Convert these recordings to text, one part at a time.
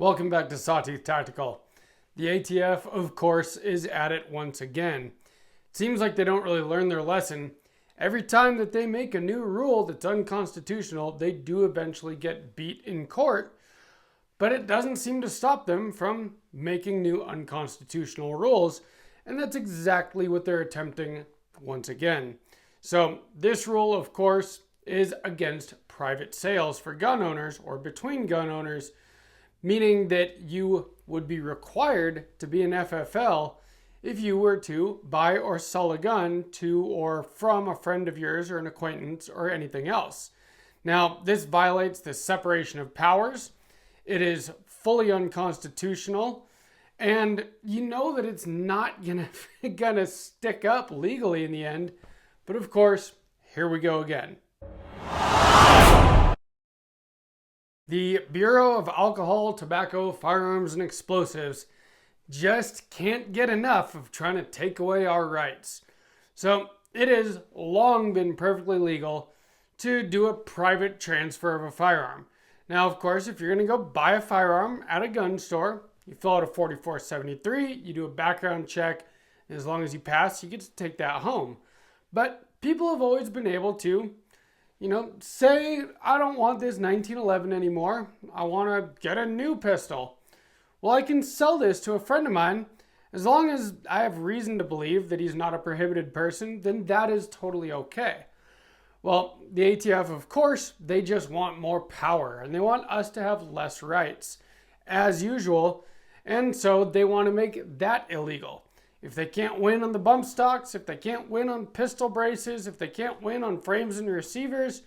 Welcome back to Sawtooth Tactical. The ATF, of course, is at it once again. It seems like they don't really learn their lesson. Every time that they make a new rule that's unconstitutional, they do eventually get beat in court, but it doesn't seem to stop them from making new unconstitutional rules, and that's exactly what they're attempting once again. So this rule, of course, is against private sales for gun owners or between gun owners, meaning that you would be required to be an FFL if you were to buy or sell a gun to or from a friend of yours or an acquaintance or anything else. Now, this violates the separation of powers. It is fully unconstitutional, and you know that it's not gonna stick up legally in the end. But of course, here we go again. The Bureau of Alcohol, Tobacco, Firearms, and Explosives just can't get enough of trying to take away our rights. So it has long been perfectly legal to do a private transfer of a firearm. Now, of course, if you're going to go buy a firearm at a gun store, you fill out a 4473, you do a background check, and as long as you pass, you get to take that home. But people have always been able to say, I don't want this 1911 anymore. I want to get a new pistol. Well, I can sell this to a friend of mine. As long as I have reason to believe that he's not a prohibited person, then that is totally okay. Well, the ATF, of course, they just want more power and they want us to have less rights, as usual. And so they want to make that illegal. If they can't win on the bump stocks, if they can't win on pistol braces, if they can't win on frames and receivers,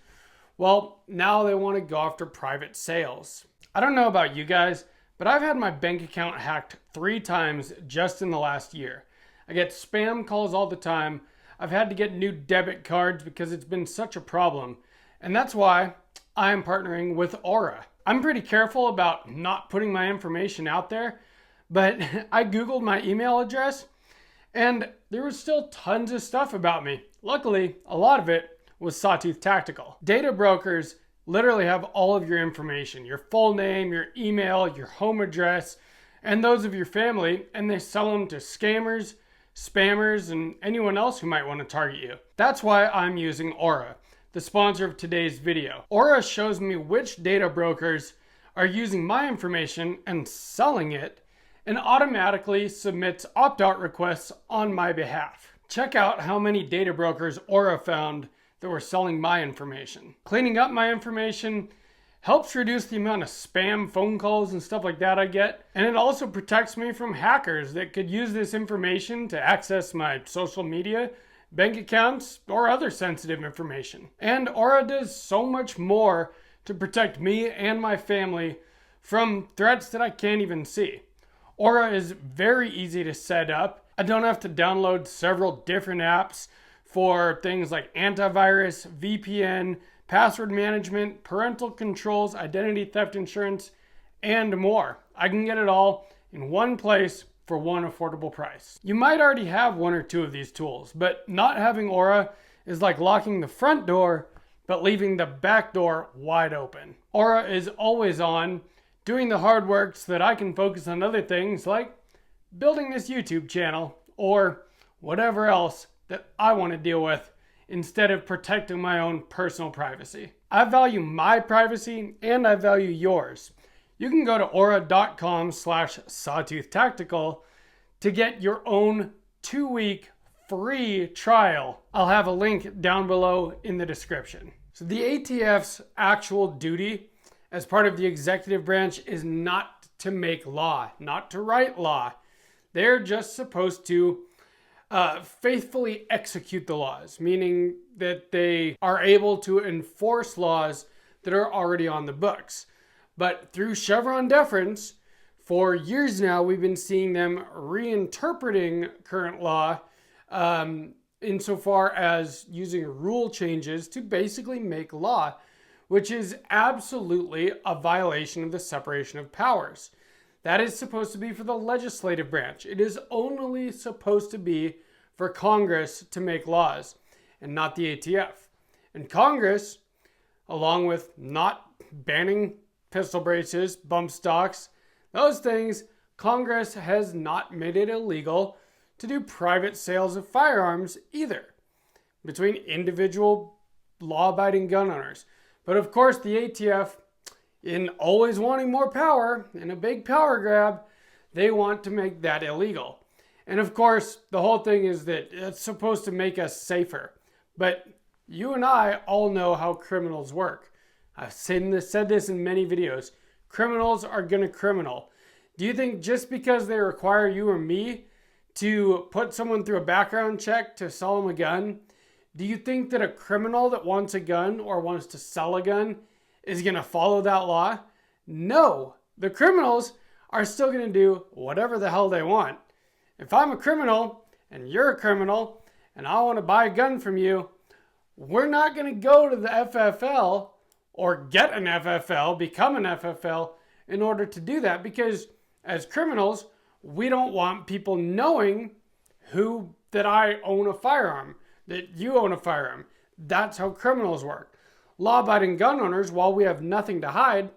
well, now they want to go after private sales. I don't know about you guys, but I've had my bank account hacked 3 times just in the last year. I get spam calls all the time. I've had to get new debit cards because it's been such a problem. And that's why I'm partnering with Aura. I'm pretty careful about not putting my information out there, but I Googled my email address and there was still tons of stuff about me. Luckily, a lot of it was Sawtooth Tactical. Data brokers literally have all of your information, your full name, your email, your home address, and those of your family, and they sell them to scammers, spammers, and anyone else who might want to target you. That's why I'm using Aura, the sponsor of today's video. Aura shows me which data brokers are using my information and selling it, and automatically submits opt-out requests on my behalf. Check out how many data brokers Aura found that were selling my information. Cleaning up my information helps reduce the amount of spam phone calls and stuff like that I get, and it also protects me from hackers that could use this information to access my social media, bank accounts, or other sensitive information. And Aura does so much more to protect me and my family from threats that I can't even see. Aura is very easy to set up. I don't have to download several different apps for things like antivirus, VPN, password management, parental controls, identity theft insurance, and more. I can get it all in one place for one affordable price. You might already have one or two of these tools, but not having Aura is like locking the front door, but leaving the back door wide open. Aura is always on, doing the hard work so that I can focus on other things like building this YouTube channel or whatever else that I want to deal with instead of protecting my own personal privacy. I value my privacy and I value yours. You can go to aura.com/sawtooth-tactical to get your own 2-week free trial. I'll have a link down below in the description. So the ATF's actual duty as part of the executive branch is not to make law, not to write law. They're just supposed to faithfully execute the laws, meaning that they are able to enforce laws that are already on the books. But through Chevron deference, for years now, we've been seeing them reinterpreting current law insofar as using rule changes to basically make law, which is absolutely a violation of the separation of powers. That is supposed to be for the legislative branch. It is only supposed to be for Congress to make laws and not the ATF. And Congress, along with not banning pistol braces, bump stocks, those things, Congress has not made it illegal to do private sales of firearms either between individual law-abiding gun owners. But of course, the ATF, in always wanting more power, in a big power grab, they want to make that illegal. And of course, the whole thing is that it's supposed to make us safer. But you and I all know how criminals work. I've said this in many videos. Criminals are gonna criminal. Do you think just because they require you or me to put someone through a background check to sell them a gun, do you think that a criminal that wants a gun or wants to sell a gun is gonna follow that law? No, the criminals are still gonna do whatever the hell they want. If I'm a criminal and you're a criminal and I want to buy a gun from you, we're not going to go to the FFL or get an FFL, become an FFL in order to do that, because as criminals, we don't want people knowing that I own a firearm, that you own a firearm. That's how criminals work. Law-abiding gun owners, while we have nothing to hide,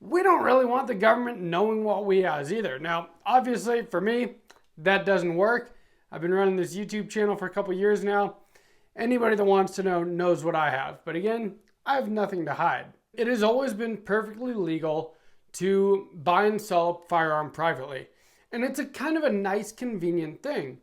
we don't really want the government knowing what we have either. Now, obviously, for me, that doesn't work. I've been running this YouTube channel for a couple years now. Anybody that wants to know knows what I have. But again, I have nothing to hide. It has always been perfectly legal to buy and sell a firearm privately. And it's a kind of a nice, convenient thing.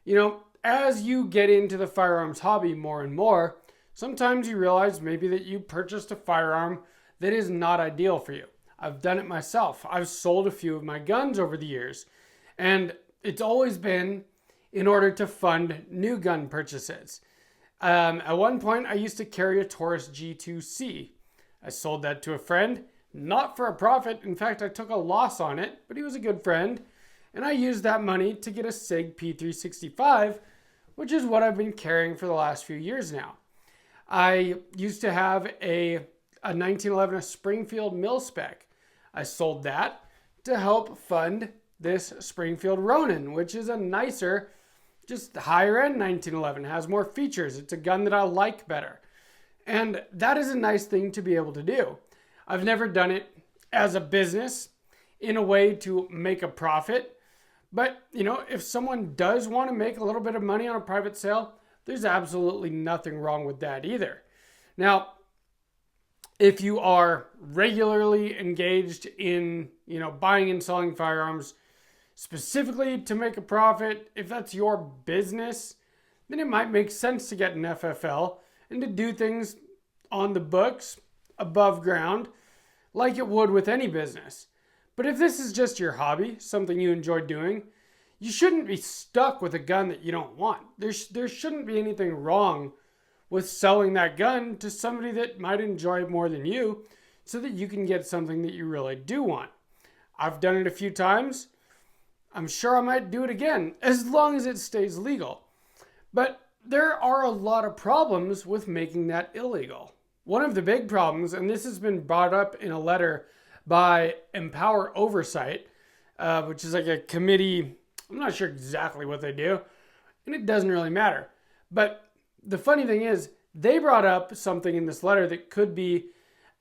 You know, as you get into the firearms hobby more and more, sometimes you realize maybe that you purchased a firearm that is not ideal for you. I've done it myself. I've sold a few of my guns over the years. And it's always been in order to fund new gun purchases. At one point, I used to carry a Taurus G2C. I sold that to a friend, not for a profit. In fact, I took a loss on it, but he was a good friend. And I used that money to get a SIG P365, which is what I've been carrying for the last few years now. I used to have a 1911 Springfield mil-spec. I sold that to help fund this Springfield Ronin, which is a nicer, just higher end 1911, has more features. It's a gun that I like better. And that is a nice thing to be able to do. I've never done it as a business in a way to make a profit. But, you know, if someone does want to make a little bit of money on a private sale, there's absolutely nothing wrong with that either. Now, if you are regularly engaged in, you know, buying and selling firearms, specifically to make a profit, if that's your business, then it might make sense to get an FFL and to do things on the books, above ground, like it would with any business. But if this is just your hobby, something you enjoy doing, you shouldn't be stuck with a gun that you don't want. There shouldn't be anything wrong with selling that gun to somebody that might enjoy it more than you, so that you can get something that you really do want. I've done it a few times. I'm sure I might do it again, as long as it stays legal. But there are a lot of problems with making that illegal. One of the big problems, and this has been brought up in a letter by Empower Oversight, which is like a committee. I'm not sure exactly what they do, and it doesn't really matter. But the funny thing is, they brought up something in this letter that could be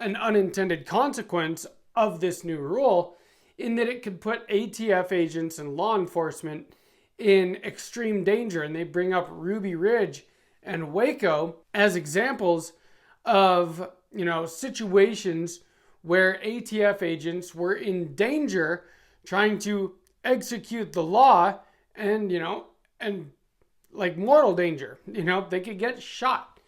an unintended consequence of this new rule, in that it could put ATF agents and law enforcement in extreme danger. And they bring up Ruby Ridge and Waco as examples of, you know, situations where ATF agents were in danger trying to execute the law, and, you know, and like mortal danger, you know, they could get shot.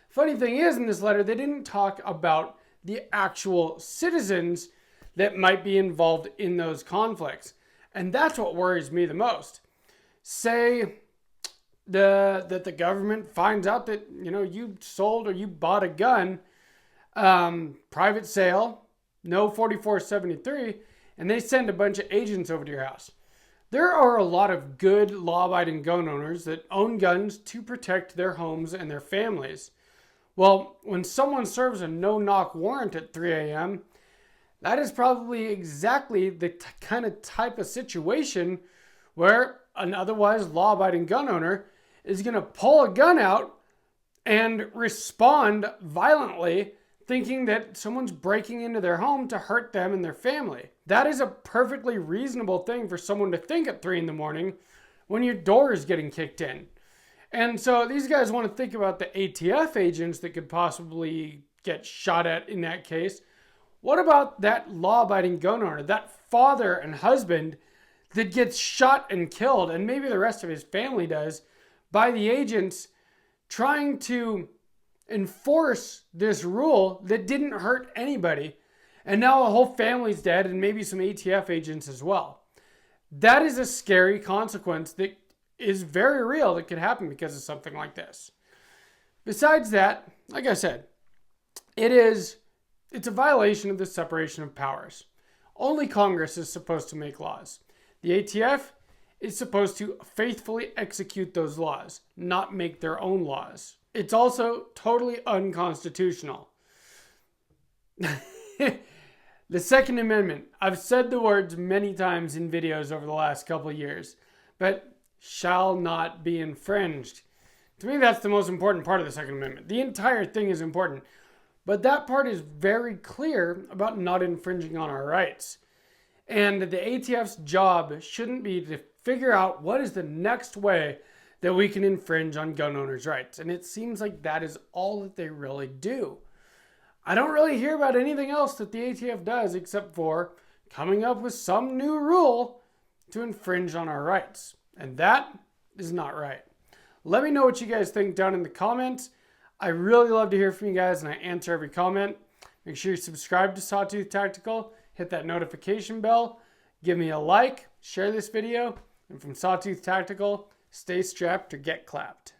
Funny thing is, in this letter, they didn't talk about the actual citizens that might be involved in those conflicts. And that's what worries me the most. Say that the government finds out that, you know, you sold or you bought a gun, private sale, no 4473, and they send a bunch of agents over to your house. There are a lot of good law-abiding gun owners that own guns to protect their homes and their families. Well, when someone serves a no-knock warrant at 3 a.m., that is probably exactly the kind of type of situation where an otherwise law-abiding gun owner is going to pull a gun out and respond violently thinking that someone's breaking into their home to hurt them and their family. That is a perfectly reasonable thing for someone to think at 3 in the morning when your door is getting kicked in. And so these guys want to think about the ATF agents that could possibly get shot at in that case. What about that law-abiding gun owner, that father and husband that gets shot and killed, and maybe the rest of his family does, by the agents trying to enforce this rule that didn't hurt anybody, and now a whole family's dead and maybe some ATF agents as well? That is a scary consequence that is very real that could happen because of something like this. Besides that, like I said, it's a violation of the separation of powers. Only Congress is supposed to make laws. The ATF is supposed to faithfully execute those laws, not make their own laws. It's also totally unconstitutional. The Second Amendment. I've said the words many times in videos over the last couple of years, but shall not be infringed. To me, that's the most important part of the Second Amendment. The entire thing is important, but that part is very clear about not infringing on our rights. And the ATF's job shouldn't be to figure out what is the next way that we can infringe on gun owners' rights. And it seems like that is all that they really do. I don't really hear about anything else that the ATF does except for coming up with some new rule to infringe on our rights. And that is not right. Let me know what you guys think down in the comments. I really love to hear from you guys and I answer every comment. Make sure you subscribe to Sawtooth Tactical, hit that notification bell, give me a like, share this video, and from Sawtooth Tactical, stay strapped or get clapped.